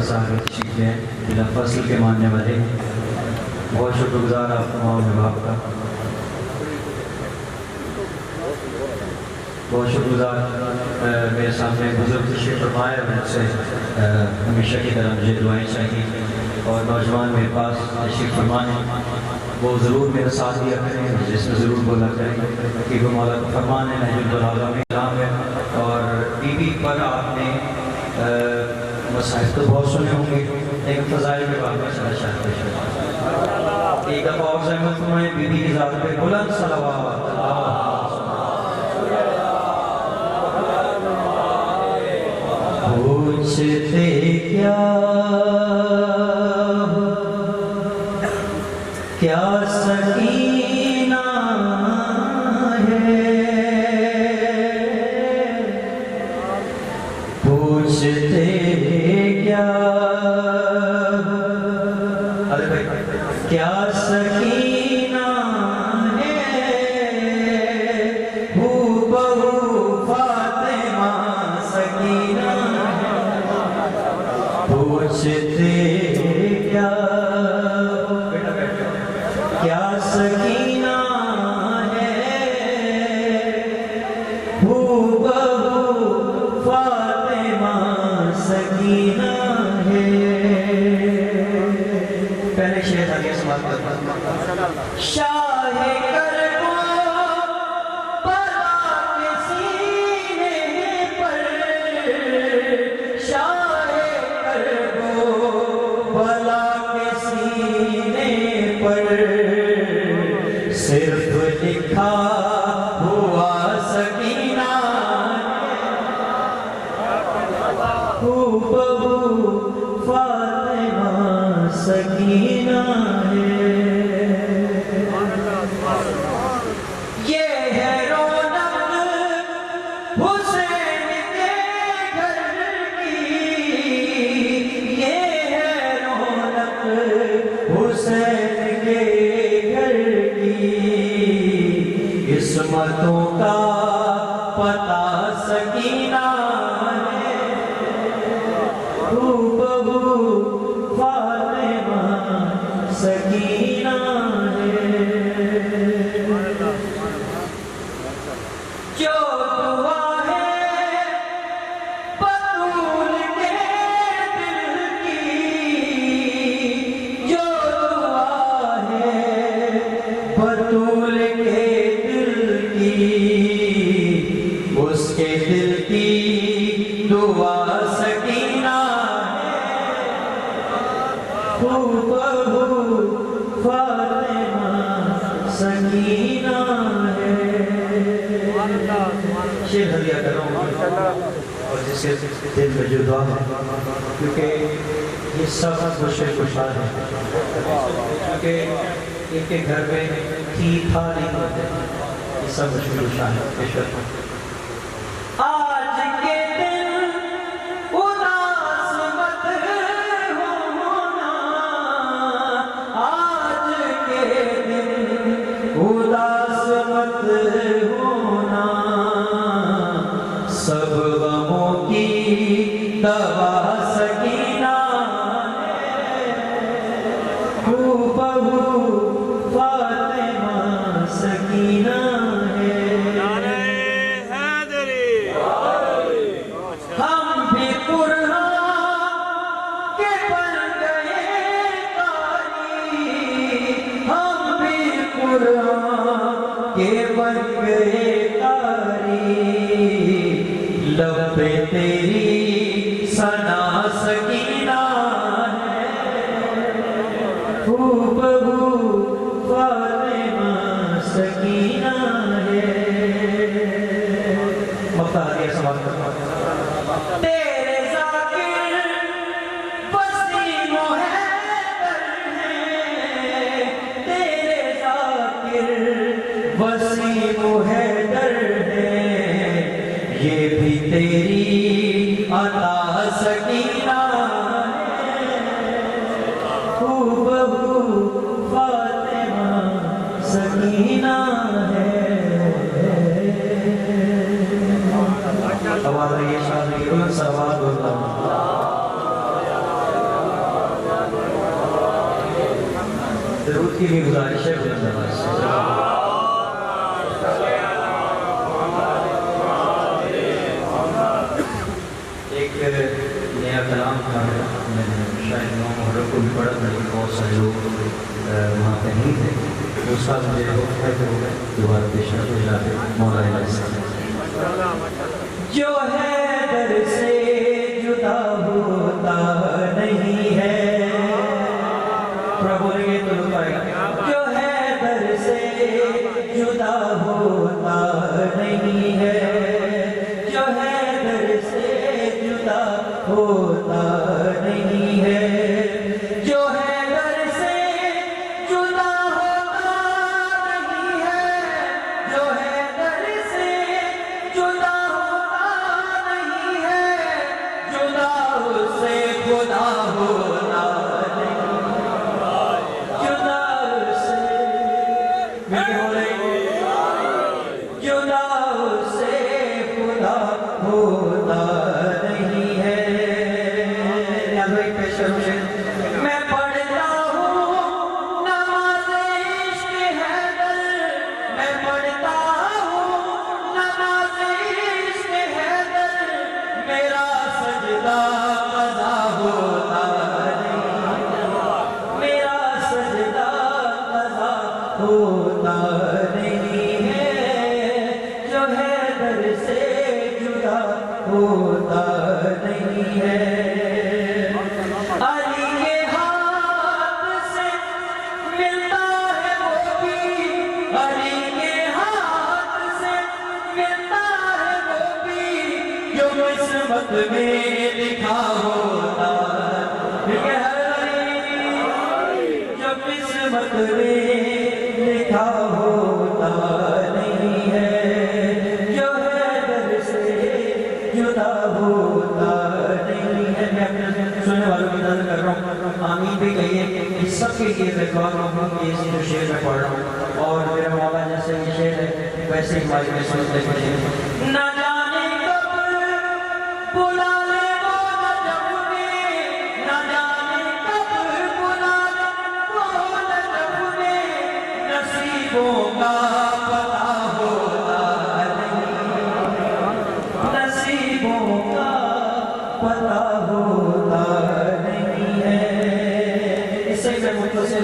صاحب تشریف لے ضلع فصل کے ماننے والے، بہت شکر گزار آپ تمام احباب کا، بہت شکر گزار میرے سامنے بزرگ تشریف فرمائے اور مجھ سے ہمیشہ کی طرح مجھے دعائیں چاہیے، اور نوجوان میرے پاس تشریف فرمائے وہ ضرور میرا ساتھ دیا کریں، جس میں ضرور بولا کریں کہ وہ مولا کا فرمان ہے، نہج البلاغہ میں کلام ہے، اور بی بی پر آپ نے مصائب تو بہت سنے ہوں گے، لیکن فضائل کے بعد میں چلا چاہتے ہیں ایک دفعہ اور زحمت فرمائیں بی بی کی ذات پہ بلند صلوات پوچھتے کیا سکینہ ہے، پوچھتے کیا سکینہ ہے، ہو بہو فاطمہ سکینہ ہے، پوچھتے کیا سکینہ ہے، ہو بہو فاطمہ سکینہ ہے۔ پہلے شیخ آگے سمات کرتا شاہ کربو بلا کے سینے پر، شاہ کربو بلا کے سینے پر صرف لکھا ہوا سکینہ ہو بہو فاطمہ سکینہ ہے، یہ ہے رونق حسین کے گھر کی، یہ ہے رونق حسین کے گھر کی، عصمتوں کا پتہ سکینہ ہے، ہو بہو فاطمہ سکینہ ہے، جو دعا ہے بطول کے دل کی، جو دعا ہے بطول کے دل کی، اس کے دل کی دعا سکینہ ہے، ہو بہو فاطمہ سکینہ ہے۔ شیخ ہدیہ کر رہا ہوں اور جس کے دل میں جو دعا ہے، کیونکہ یہ سب خوشے خوشحال ہیں، کیونکہ ان کے گھر میں تھی تھا نہیں ہوتے، یہ سب خوشے خوشحال ہیں۔ بے شک آج کے دن اداس مت ہونا، آج کے دن اداس مت ہونا، سب غموں کی دوا سکینہ ہے، ہو بہو فاطمہ سکینہ ہے، ہم بھی قرآن کے بن گئے قاری، ہم بھی قرآن کے بن گئے قاری، لب پہ تیری ثنا سکینہ ہے، ہو بہو فاطمہ سکینہ ہے۔ مختار یہ سوال کرتا ہوں تیرے ذاکر وسیم و حیدر ہیں، تیرے ذاکر وسیم و حیدر ہیں، یہ بھی تیری عطا سکینہ ہے، ہو بہو فاطمہ سکینہ ہے۔ آواز رہی ہے شاہ بلند صلوات اللہ درود کی بھی گزارش ہے بلند آواز سے۔ ایک نیا کلام تھا، میں نے شاید 9 محرم کو بھی پڑھا تھا، لیکن بہت سارے لوگ وہاں پہ نہیں تھے، اس کا مجھے ہے کہ وہ دوبارہ پیش کر کے جاتے مولا علیہ السلام۔ جو ہے در سے جدا ہوتا نہیں ہے، تھوڑا بولیں گے تو لوگ آئے گا۔ جو ہے در سے جدا ہوتا نہیں ہے، جو ہے در سے جدا ہوتا نہیں ہے، جو ہے در سے جدا ہوتا نہیں ہے، جو ہے در سے جدا ہوتا نہیں ہے، جدا اس سے خدا ہوتا نہیں، جدا اس سے جدا اس سے خدا ہوتا نہیں ہے۔ میں پڑھتا ہوں نماز عشق حیدر، میں پڑھتا ہوں نماز عشق حیدر، میرا سجدہ قضا ہوتا نہیں، میرا سجدہ قضا ہوتا نہیں ہے، جو حیدر سے جدا ہوتا نہیں ہے۔ علی کے ہاتھ سے ملتا ہے وہ بھی، علی کے ہاتھ سے ملتا ہے وہ بھی، جو قسمت میں لکھا ہوتا ہے، جو قسمت میں لکھا ہوتا نہیں ہے، جو ہے در سے جدا ہوتا نہیں ہے۔ میں اپنے سننے والوں کی نظر کر رہا ہوں، آمین بھی کہیے، اس سب کے لیے میں دعا کروں گا کہ اس جو شعر میں پڑھ رہا ہوں، اور میرا مولا جیسے یہ شعر ہے ویسے ہی ہماری میں سنتے ہیں۔ نہ جانے کب بلا لے وہ نجف میں، نہ جانے کب بلا لے وہ نجف میں، نصیبوں کا پتہ ہوتا نہیں، نصیبوں کا پتہ ہوتا نہیں ہے۔ اس سے میں مختصر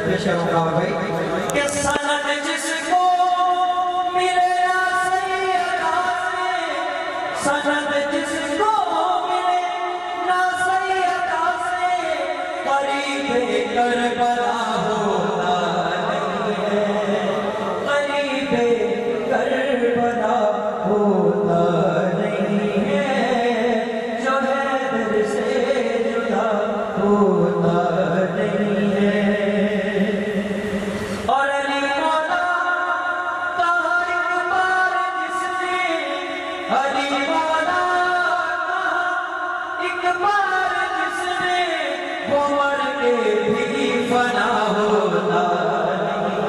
پیش کروں گا بھائی کہ سند جس کو ملے نا سیدہ سے، سند جس کو ملے نا سیدہ سے، قریب کربلا ہوتا نہیں ہے، قریب کربلا ہوتا نہیں ہے، جو حیدر سے جدا ہوتا نہیں ہے۔ اور علی مولا کہا ایک بار جس نے، علی مولا کہا ایک بار جس نے، وہ مر کے بھی فنا ہوتا نہیں،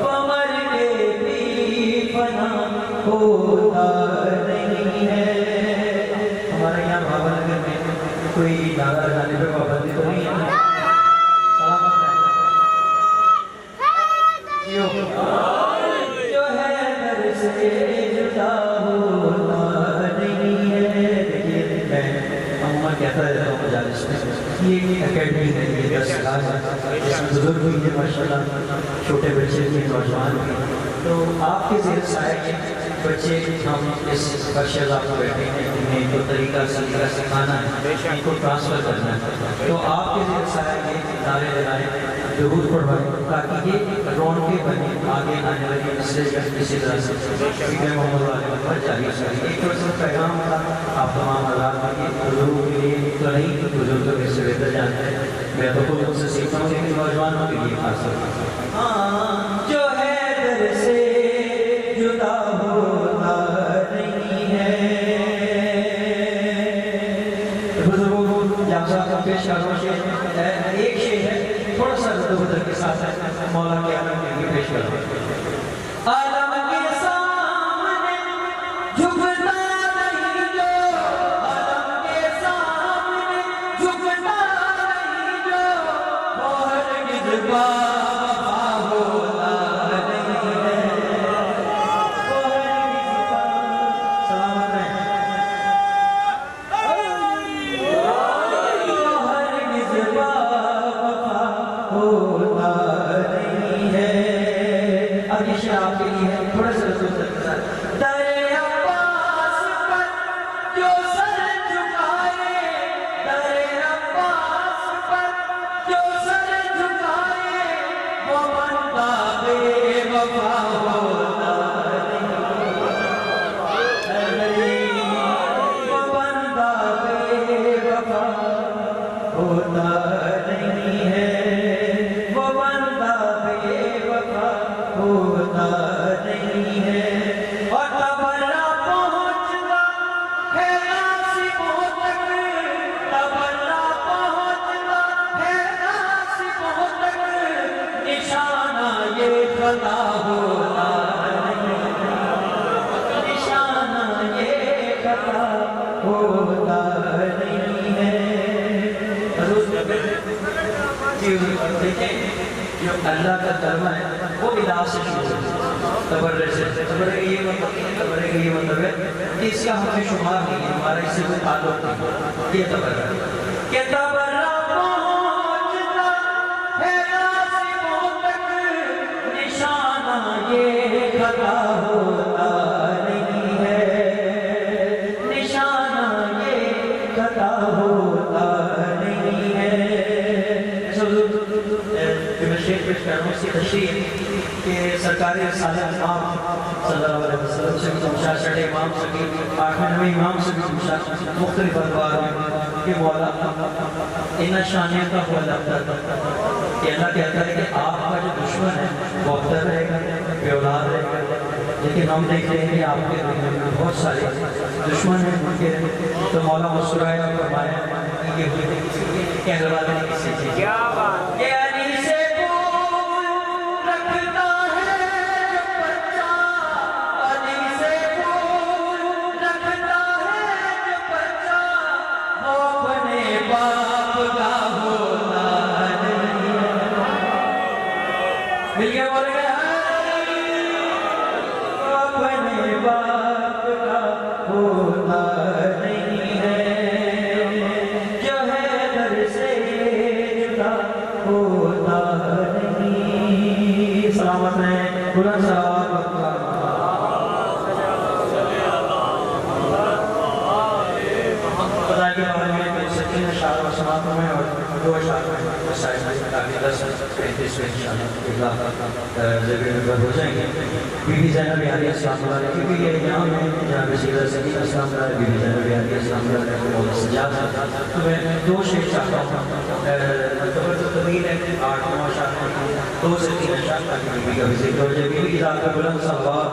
وہ مر کے بھی فنا ہوتا نہیں ہے۔ ہمارے یہاں بابا نگر میں کوئی نعرہ لگانے پہ پابندی تو نہیں ہے؟ سلامت رہے۔ جو ہے در سے جدا ہوتا نہیں ہے۔ دیکھیے میں عموماً کہتا رہتا ہوں مجالس میں، یہ اکیڈمی ہے، یہ 10 کلاس ہے، اس میں بزرگ بھی ہیں ماشاءاللہ، چھوٹے بچے بھی، نوجوان بھی، تو آپ کے ذہن سے آئے کہ بچے ہم اس فرشت آپ کو بیٹھے ہیں، انہیں جو طریقہ سلیقہ سکھانا ہے ان کو ٹرانسفر کرنا ہے، تو آپ کے ذہن سے آئے کہ نعرے لگائیں، درود پڑھوائیں، تاکہ یہ رونقیں بنے آگے آنے والی نسلیں اسی طرح سے فکر محمد والے پر جاری سکیں۔ ایک پرسن پیغام تھا آپ تمام حضرات میں کہ بزرگوں کے لیے تو نہیں، بزرگوں کے سے بہتر جانتے ہیں، میں تو خود ان سے سیکھتا ہوں، لیکن نوجوانوں کے لیے خاص طور جو ہے در سے جدا ہوتا نہیں ہے۔ بزرگوں کو جامعہ کا پیش کروں ایک شعر ہے، تھوڑا سا بدر کے ساتھ مولا کے عالم کے لیے پیش کروں۔ عالم کے سامنے جھکتا نہیں جو، عالم کے سامنے جھکتا نہیں جو، وہ ہرگز ہوتا نہیں ہے، وہ بندہ بے وفا ہوتا نہیں ہے، اور تبرا پہنچتا ہے ناصبوں تک، تبرا پہنچتا ہے ناصبوں تک، نشانہ یہ خطا ہوتا ہوتا نہیں ہے۔ دیکھیں جو اللہ کا کلمہ ہے وہ الہ سے شروع ہے، تبرے سے، تبرے کا یہ مطلب ہے کہ اس کا ہمیں شمار نہیں ہے، ہمارا اس سے کوئی تعلق نہیں، یہ تبرہ ہے کہ تبرہ پہنچتا ہے ناصبوں تک، نشانہ یہ خطا ہوتا نہیں ہے، ہوتا نہیں ہے۔ میں شیخ پیش کر رہا ہوں اس کی تشریح کہ سرکار رسالت امام صلی اللہ علیہ وسلم سے پوچھا، چھٹے امام سے بھی، آٹھویں نویں امام سے بھی پوچھا مختلف انوار میں کہ مولا ان شانیہ کا ہوا لگتا تھا کہ اللہ کہتا ہے کہ آپ کا جو دشمن ہے وہ ابتر رہے گا، بے اولاد رہے گا، لیکن ہم دیکھ رہے ہیں کہ آپ کے دنیا میں بہت سارے دشمن ہیں ان کے، تو مولا مسکرایا اور فرمایا کہ یہ ہوئی کہنے والے نے کسی چیز کیا بات کہ علی سے پھول رکھتا ہے جو بچہ، علی سے پھول رکھتا ہے جو بچہ، وہ اپنے باپ کا ہوتا نہیں ہے، مل گیا بولے گا اپنے باپ کا ہوتا نہیں ہے، جو ہے در سے جدا ہوتا نہیں۔ سلامت ہے بلند صلوات خدا کے بارے میں سکین اشعار و سماعتوں میں اور دو اشعار میں مسائل میں تاکہ 10-35 میں انشاءاللہ ذکر نگر ہو جائیں گے۔ بی بی زینب عالیہ السلام علیہ، کیونکہ یہ یہاں ہے جہاں سیدہ سکینہ السلام علیہ، بی بی زینب عالیہ السلام علیہ کو مولا سجاد ہے، تو میں دو شیخ چاہتا ہوں، مطلب تو طویل ہے 8-9 اشعار میں 2 سے 3 اشعار تاکہ بی بی کا بھی ذکر ہو جائے۔ بی بی کی ذات کا بلند صلوات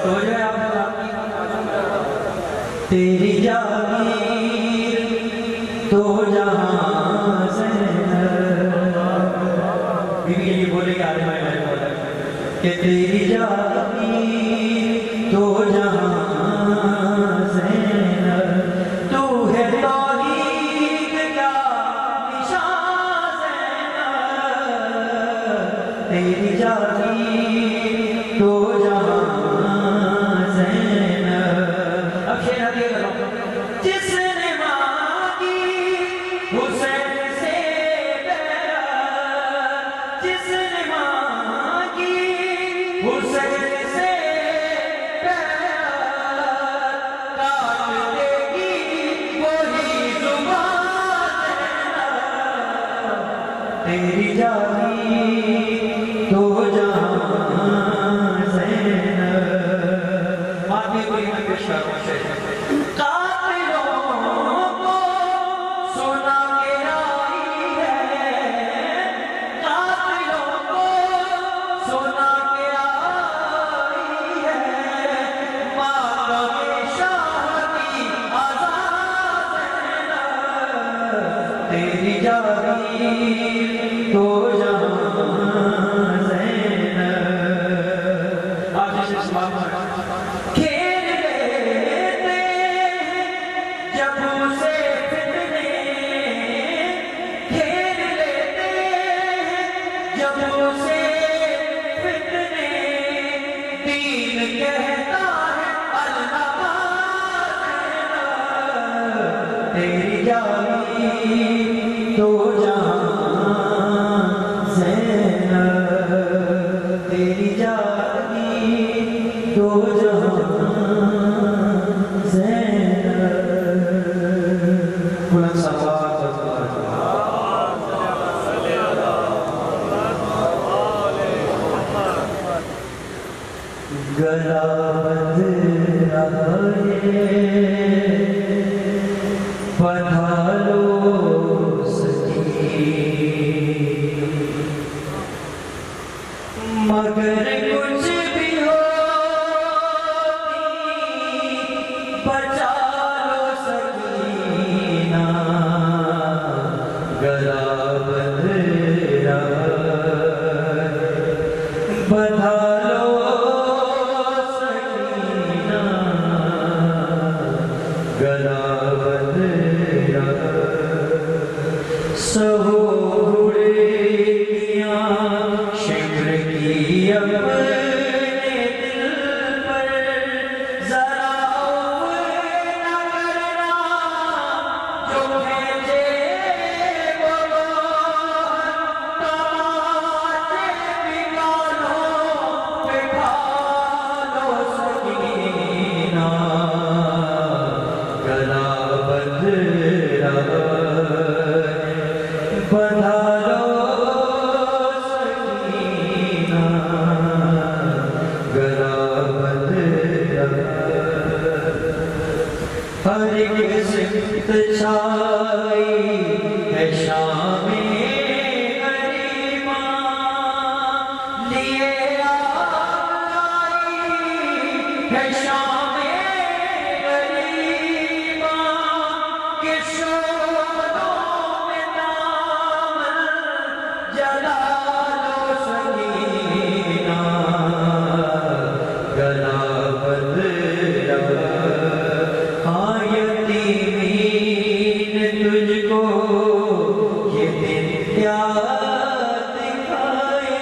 تو جو ہے آپ تیری جاگیر تو جہاں زینب، بی بی کے لیے بولے کہ آدھے میں نے بولا کہ تیری جاگیر تو جہاں زینب، تو ہے توحید کا نشان زینب، تیری جاگیر تو جہاں جس نے مانگی حسین سے بیعت، جس نے مانگی حسین سے بیعت، کاٹ دے گی وہی زبان زینب، تیری جاگیر تو جہاں زینب۔ آدمی کوئی میں پیش کر رہا ہوں تیری جاگیر تو جہاں زینب، آج اس اسلام کھیل لیتے جب اسے فتنے، کھیل لیتے جب اسے فتنے، دین کہتا ہے اللہ زینب، تیری جاگیر تو جہاں زینب، تیری جاگیر تو جہاں زینب۔ بلند صلوات گلا بندھ رہے ہر ایک سمت چھائی ہے شام غریباں، لیے آئی ہے شام غریباں، کہ شعلوں میں دامن جلال و سکینہ، گلا بدرا تجھ کو یہ دن کیا دکھائے،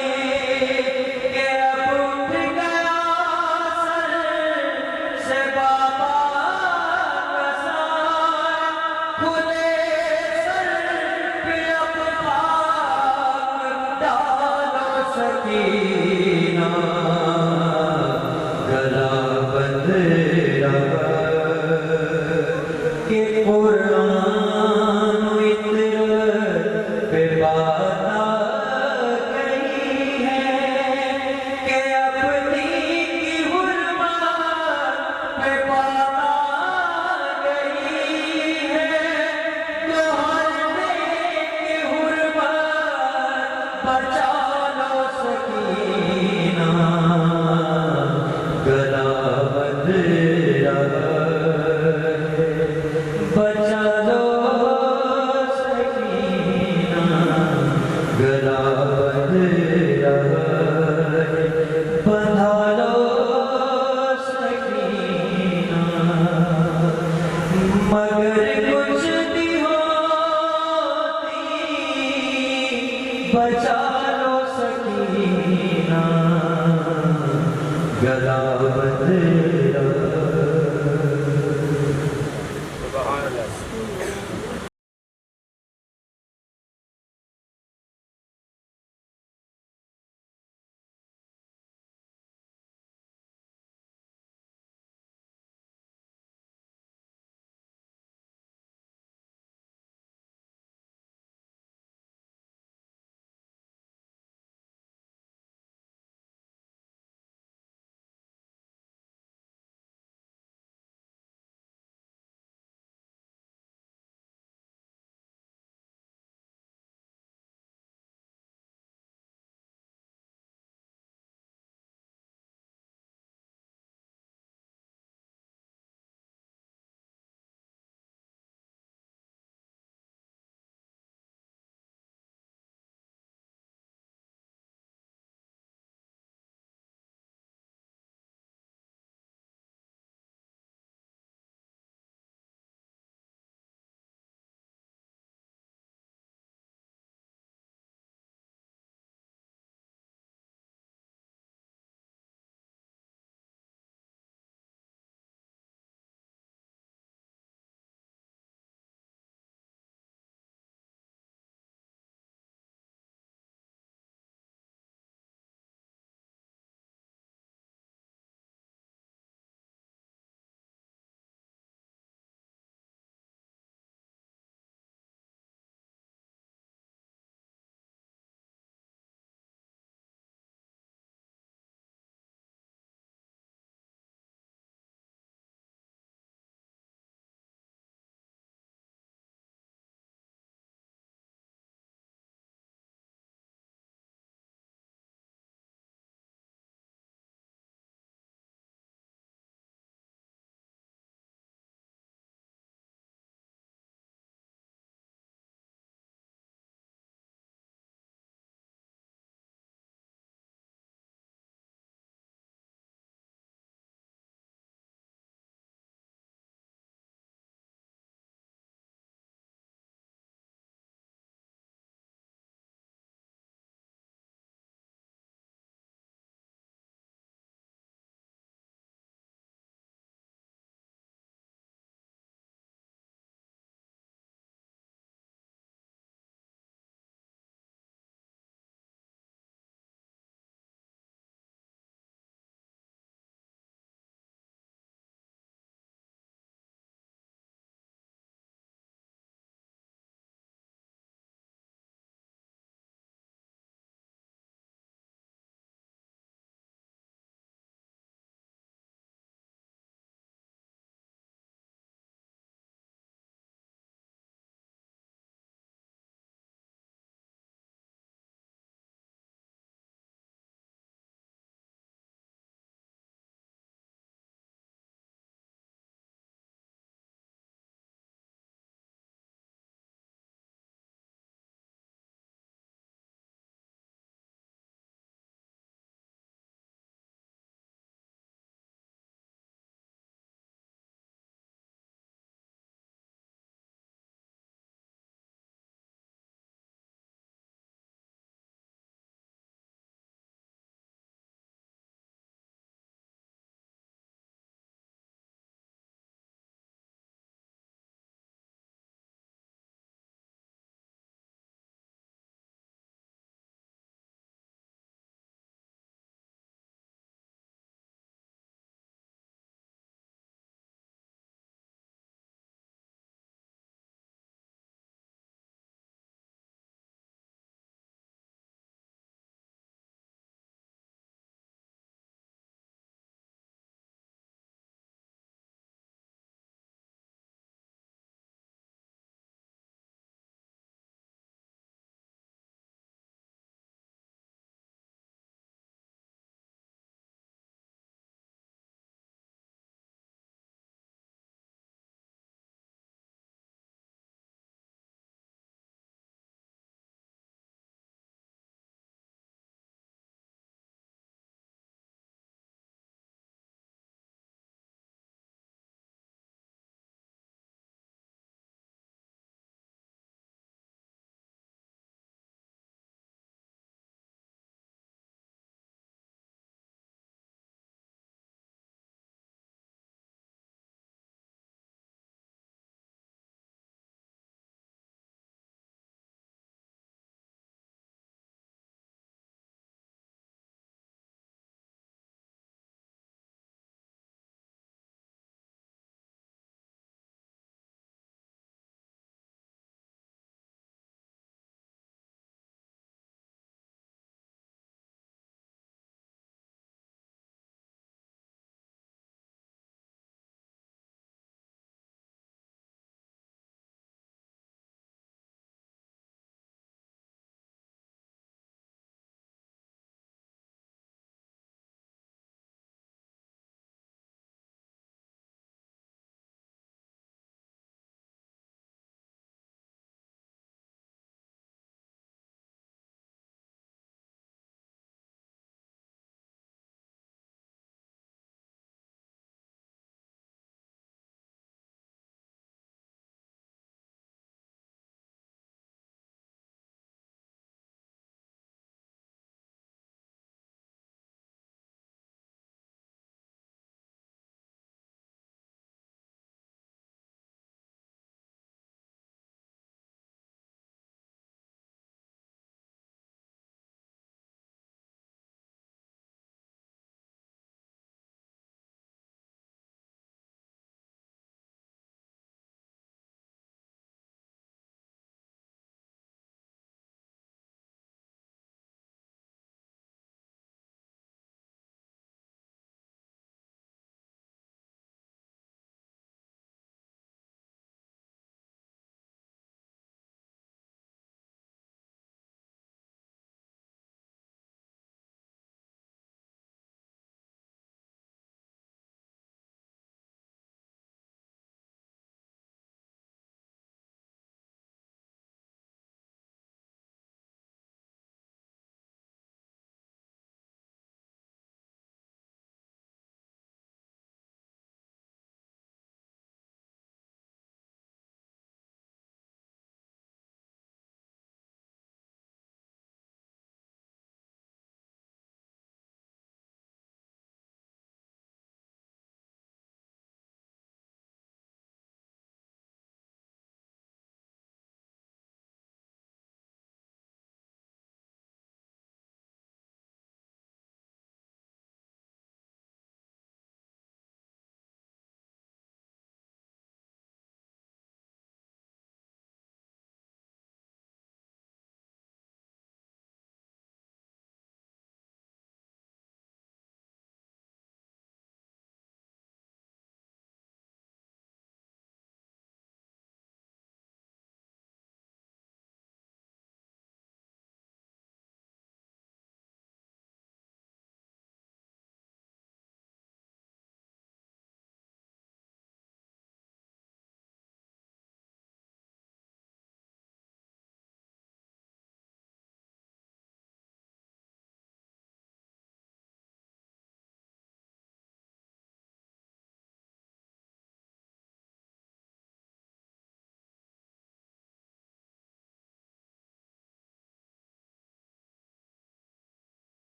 کہ اب اٹھ گیا سر سے بابا کا سایہ، کھلے سر پہ اب خاک ڈالو سکینہ، گلا بندھ رہا کہ قرآن و اطرت پہ بات آ گئی ہے، کہ اپنی کی حرمت پہ بات آ گئی ہے، تو ہر نیک کی حرمت بچا لو سکینہ، گلا بندھ رہا بچا لو سکینہ، گلا بندھ رہا بندھا لو سکینہ، مگر کچھ بھی ہوتی بچا لو سکینہ، گلا بندھ